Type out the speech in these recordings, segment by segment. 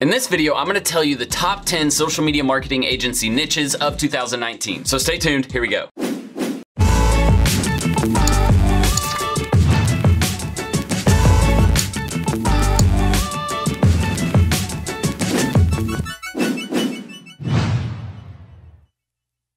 In this video, I'm gonna tell you the top 10 social media marketing agency niches of 2019. So stay tuned, here we go.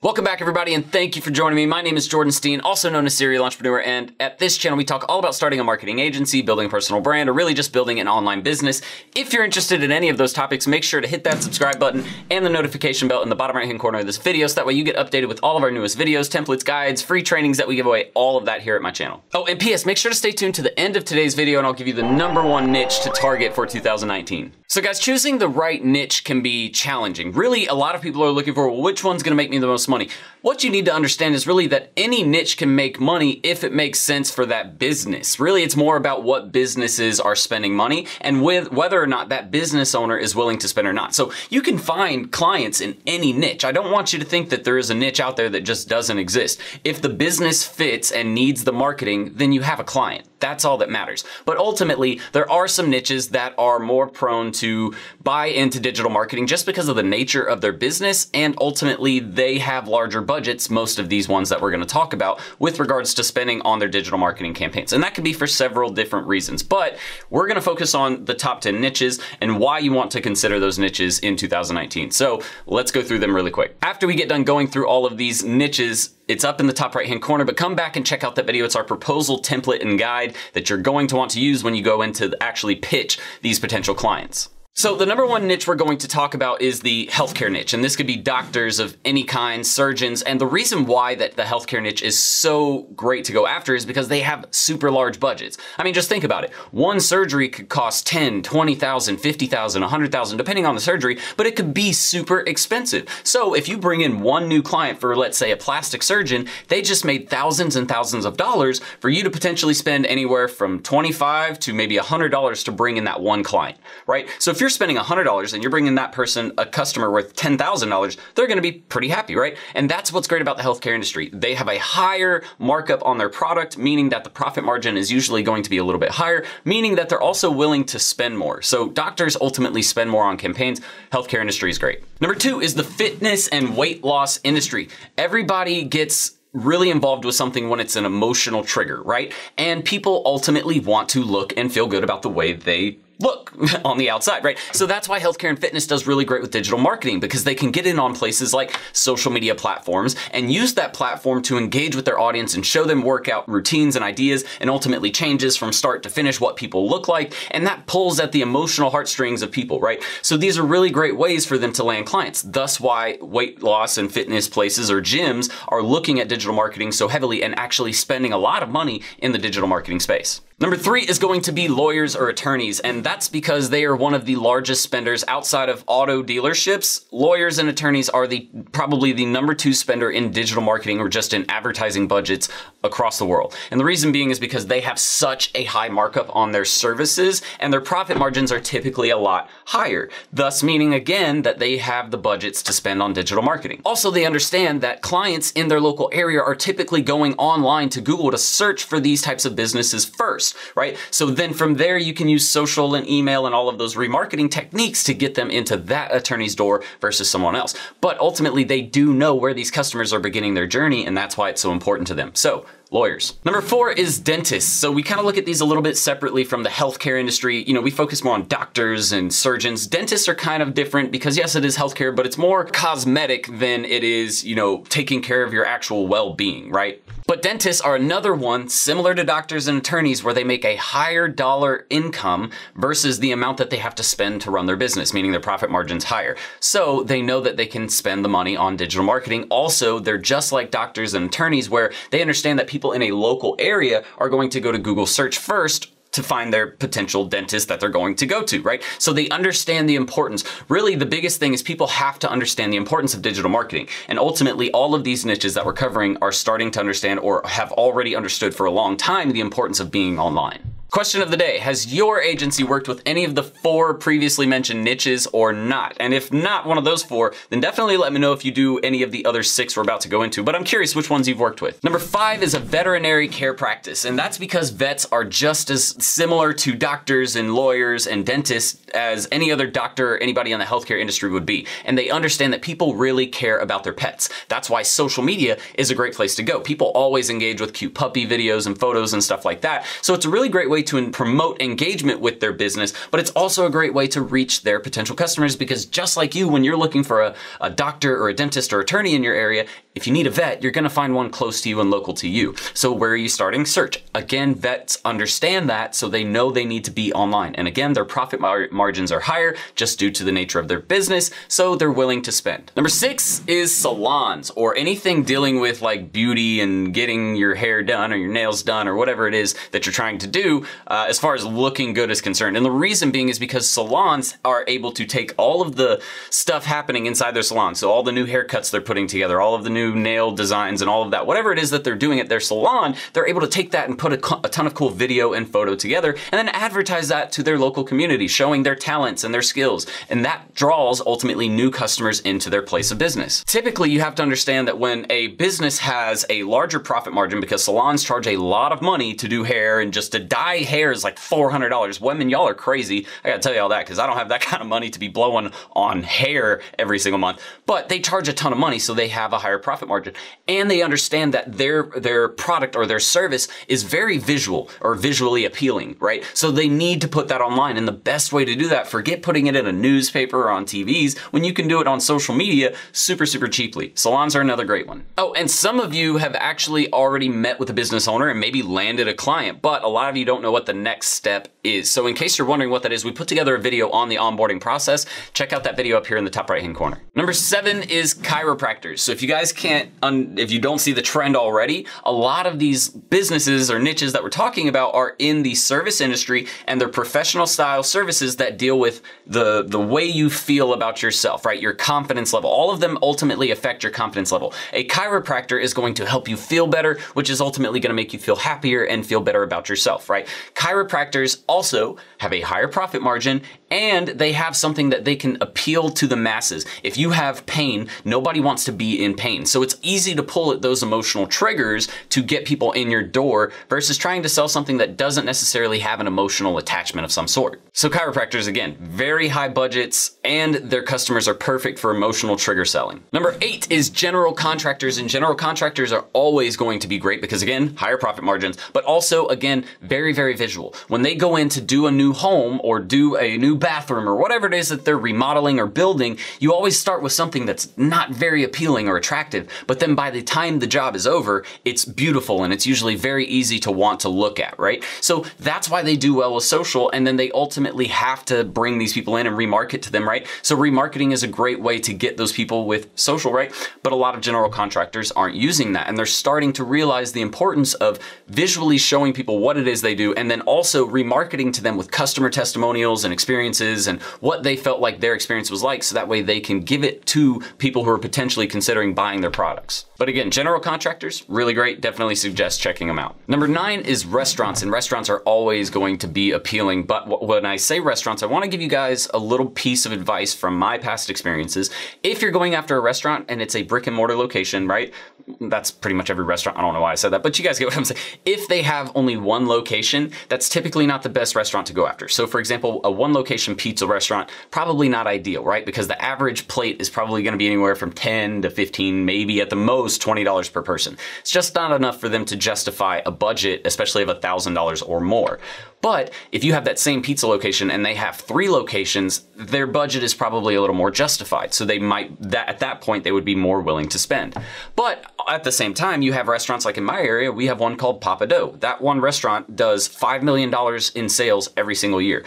Welcome back everybody, and thank you for joining me. My name is Jordan Steen, also known as Serial Entrepreneur, and at this channel we talk all about starting a marketing agency, building a personal brand, or really just building an online business. If you're interested in any of those topics, make sure to hit that subscribe button and the notification bell in the bottom right hand corner of this video so that way you get updated with all of our newest videos, templates, guides, free trainings that we give away, all of that here at my channel. Oh, and PS, make sure to stay tuned to the end of today's video and I'll give you the #1 niche to target for 2019. So guys, choosing the right niche can be challenging. Really, a lot of people are looking for, well, which one's gonna make me the most money? What you need to understand is really that any niche can make money if it makes sense for that business. Really, it's more about what businesses are spending money and with whether or not that business owner is willing to spend or not. So you can find clients in any niche. I don't want you to think that there is a niche out there that just doesn't exist. If the business fits and needs the marketing, then you have a client. That's all that matters. But ultimately, there are some niches that are more prone to buy into digital marketing just because of the nature of their business, and ultimately they have larger budgets, most of these ones that we're gonna talk about, with regards to spending on their digital marketing campaigns. And that could be for several different reasons, but we're gonna focus on the top 10 niches and why you want to consider those niches in 2019. So let's go through them really quick. After we get done going through all of these niches, it's up in the top right hand corner, but come back and check out that video. It's our proposal template and guide that you're going to want to use when you go into actually pitch these potential clients. So the #1 niche we're going to talk about is the healthcare niche, and this could be doctors of any kind, surgeons, and the reason why that the healthcare niche is so great to go after is because they have super large budgets. I mean, just think about it. One surgery could cost $10,000, $20,000, $50,000, $100,000, depending on the surgery, but it could be super expensive. So if you bring in one new client for, let's say, a plastic surgeon, they just made thousands and thousands of dollars for you to potentially spend anywhere from $25 to maybe $100 to bring in that one client, right? So if you're spending $100 and you're bringing that person a customer worth $10,000, they're gonna be pretty happy, right? And that's what's great about the healthcare industry. They have a higher markup on their product, meaning that the profit margin is usually going to be a little bit higher, meaning that they're also willing to spend more. So doctors ultimately spend more on campaigns. Healthcare industry is great. #2 is the fitness and weight loss industry. Everybody gets really involved with something when it's an emotional trigger, right? And people ultimately want to look and feel good about the way they look on the outside, right? So that's why healthcare and fitness does really great with digital marketing, because they can get in on places like social media platforms and use that platform to engage with their audience and show them workout routines and ideas and ultimately changes from start to finish what people look like. And that pulls at the emotional heartstrings of people, right? So these are really great ways for them to land clients. Thus why weight loss and fitness places or gyms are looking at digital marketing so heavily and actually spending a lot of money in the digital marketing space. #3 is going to be lawyers or attorneys, and that's because they are one of the largest spenders outside of auto dealerships. Lawyers and attorneys are probably the #2 spender in digital marketing or just in advertising budgets across the world. And the reason being is because they have such a high markup on their services and their profit margins are typically a lot higher. Thus meaning again that they have the budgets to spend on digital marketing. Also, they understand that clients in their local area are typically going online to Google to search for these types of businesses first, right? So then from there you can use social and email and all of those remarketing techniques to get them into that attorney's door versus someone else. But ultimately they do know where these customers are beginning their journey, and that's why it's so important to them. So lawyers. #4 is dentists. So we kind of look at these a little bit separately from the healthcare industry. You know, we focus more on doctors and surgeons. Dentists are kind of different because yes, it is healthcare, but it's more cosmetic than it is, you know, taking care of your actual well-being, right? But dentists are another one similar to doctors and attorneys where they make a higher dollar income versus the amount that they have to spend to run their business, meaning their profit margin's higher. So they know that they can spend the money on digital marketing. Also, they're just like doctors and attorneys where they understand that people in a local area are going to go to Google search first to find their potential dentist that they're going to go to, right? So they understand the importance. Really, the biggest thing is people have to understand the importance of digital marketing. And ultimately, all of these niches that we're covering are starting to understand or have already understood for a long time the importance of being online. Question of the day, has your agency worked with any of the 4 previously mentioned niches or not? And if not one of those 4, then definitely let me know if you do any of the other 6 we're about to go into, but I'm curious which ones you've worked with. Number 5 is a veterinary care practice, and that's because vets are just as similar to doctors and lawyers and dentists as any other doctor or anybody in the healthcare industry would be. And they understand that people really care about their pets. That's why social media is a great place to go. People always engage with cute puppy videos and photos and stuff like that. So it's a really great way to promote engagement with their business, but it's also a great way to reach their potential customers, because just like you, when you're looking for a doctor or a dentist or attorney in your area, if you need a vet, you're gonna find one close to you and local to you. So where are you starting? Search. Again, vets understand that, so they know they need to be online. And again, their profit margins are higher just due to the nature of their business, so they're willing to spend. Number 6 is salons, or anything dealing with like beauty and getting your hair done or your nails done or whatever it is that you're trying to do as far as looking good is concerned. And the reason being is because salons are able to take all of the stuff happening inside their salon. So all the new haircuts they're putting together, all of the new nail designs and all of that, whatever it is that they're doing at their salon, they're able to take that and put a ton of cool video and photo together and then advertise that to their local community, showing their talents and their skills. And that draws ultimately new customers into their place of business. Typically, you have to understand that when a business has a larger profit margin, because salons charge a lot of money to do hair, and just to dye hair is like $400. Women, y'all are crazy. I gotta tell you all that because I don't have that kind of money to be blowing on hair every single month. But they charge a ton of money, so they have a higher profit margin. And they understand that their product or their service is very visual or visually appealing, right? So they need to put that online. And the best way to do that, forget putting it in a newspaper or on TVs, when you can do it on social media super, super cheaply. Salons are another great one. Oh, and some of you have actually already met with a business owner and maybe landed a client, but a lot of you don't know what the next step is. So in case you're wondering what that is, we put together a video on the onboarding process. Check out that video up here in the top right-hand corner. Number 7 is chiropractors. So if you guys if you don't see the trend already, a lot of these businesses or niches that we're talking about are in the service industry, and they're professional style services that deal with the way you feel about yourself, right? Your confidence level. All of them ultimately affect your confidence level. A chiropractor is going to help you feel better, which is ultimately going to make you feel happier and feel better about yourself, right? Chiropractors also have a higher profit margin, and they have something that they can appeal to the masses. If you have pain, nobody wants to be in pain. So it's easy to pull at those emotional triggers to get people in your door versus trying to sell something that doesn't necessarily have an emotional attachment of some sort. So chiropractors, again, very high budgets, and their customers are perfect for emotional trigger selling. Number 8 is general contractors, and general contractors are always going to be great because, again, higher profit margins, but also, again, very, very visual. When they go in to do a new home or do a new bathroom or whatever it is that they're remodeling or building, you always start with something that's not very appealing or attractive, but then by the time the job is over, it's beautiful and it's usually very easy to want to look at, right? So that's why they do well with social, and then they ultimately have to bring these people in and remarket to them, right? So remarketing is a great way to get those people with social, right? But a lot of general contractors aren't using that, and they're starting to realize the importance of visually showing people what it is they do, and then also remarketing to them with customer testimonials and experiences and what they felt like their experience was like, so that way they can give it to people who are potentially considering buying their products. But again, general contractors, really great. Definitely suggest checking them out. Number 9 is restaurants, and restaurants are always going to be appealing. But when I say restaurants, I want to give you guys a little piece of advice from my past experiences. If you're going after a restaurant and it's a brick and mortar location, right? That's pretty much every restaurant. I don't know why I said that, but you guys get what I'm saying. If they have only one location, that's typically not the best restaurant to go after. So for example, a one location pizza restaurant, probably not ideal, right? Because the average plate is probably going to be anywhere from 10 to 15, maybe at the most $20 per person. It's just not enough for them to justify a budget, especially of $1,000 or more. But if you have that same pizza location and they have 3 locations, their budget is probably a little more justified. So they might, at that point, they would be more willing to spend. But at the same time, you have restaurants like in my area, we have one called Papa Dough. That one restaurant does $5 million in sales every single year.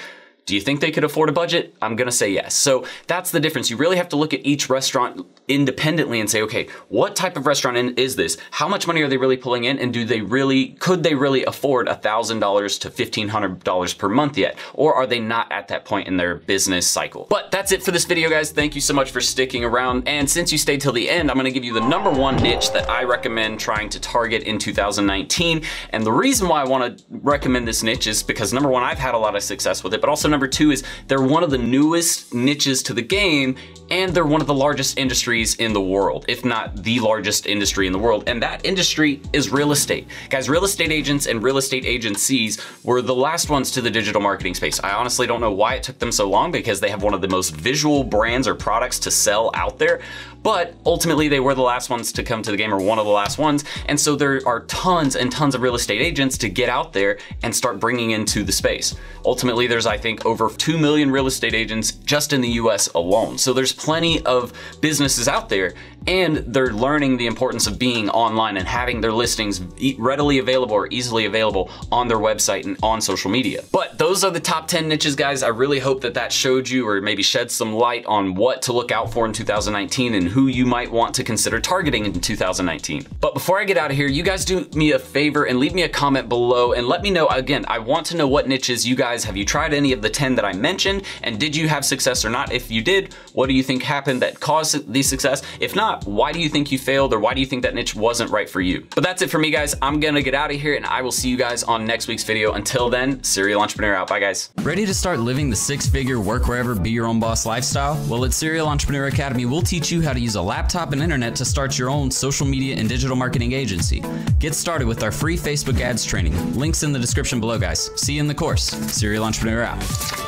Do you think they could afford a budget? I'm gonna say yes. So that's the difference. You really have to look at each restaurant independently and say, okay, what type of restaurant is this? How much money are they really pulling in? And could they really afford $1,000 to $1,500 per month yet? Or are they not at that point in their business cycle? But that's it for this video, guys. Thank you so much for sticking around. And since you stayed till the end, I'm gonna give you the #1 niche that I recommend trying to target in 2019. And the reason why I wanna recommend this niche is because #1, I've had a lot of success with it, but also #2 is they're one of the newest niches to the game, and they're one of the largest industries in the world, if not the largest industry in the world. And that industry is real estate. Guys, real estate agents and real estate agencies were the last ones to the digital marketing space. I honestly don't know why it took them so long, because they have one of the most visual brands or products to sell out there. But ultimately they were the last ones to come to the game, or one of the last ones. And so there are tons and tons of real estate agents to get out there and start bringing into the space. Ultimately, there's, I think, over 2 million real estate agents just in the US alone. So there's plenty of businesses out there, and they're learning the importance of being online and having their listings readily available or easily available on their website and on social media. But those are the top 10 niches, guys. I really hope that that showed you, or maybe shed some light on what to look out for in 2019 and who you might want to consider targeting in 2019. But before I get out of here, you guys do me a favor and leave me a comment below and let me know. Again, I want to know what niches you guys, have you tried any of the 10 that I mentioned, and did you have success or not? If you did, what do you think happened that caused the success? If not, why do you think you failed, or why do you think that niche wasn't right for you? But that's it for me, guys. I'm gonna get out of here, and I will see you guys on next week's video. Until then, Serial Entrepreneur out. Bye, guys. Ready to start living the 6-figure work wherever, be your own boss lifestyle? Well, at Serial Entrepreneur Academy, we'll teach you how to use a laptop and internet to start your own social media and digital marketing agency. Get started with our free Facebook ads training. Links in the description below, guys. See you in the course. Serial Entrepreneur out.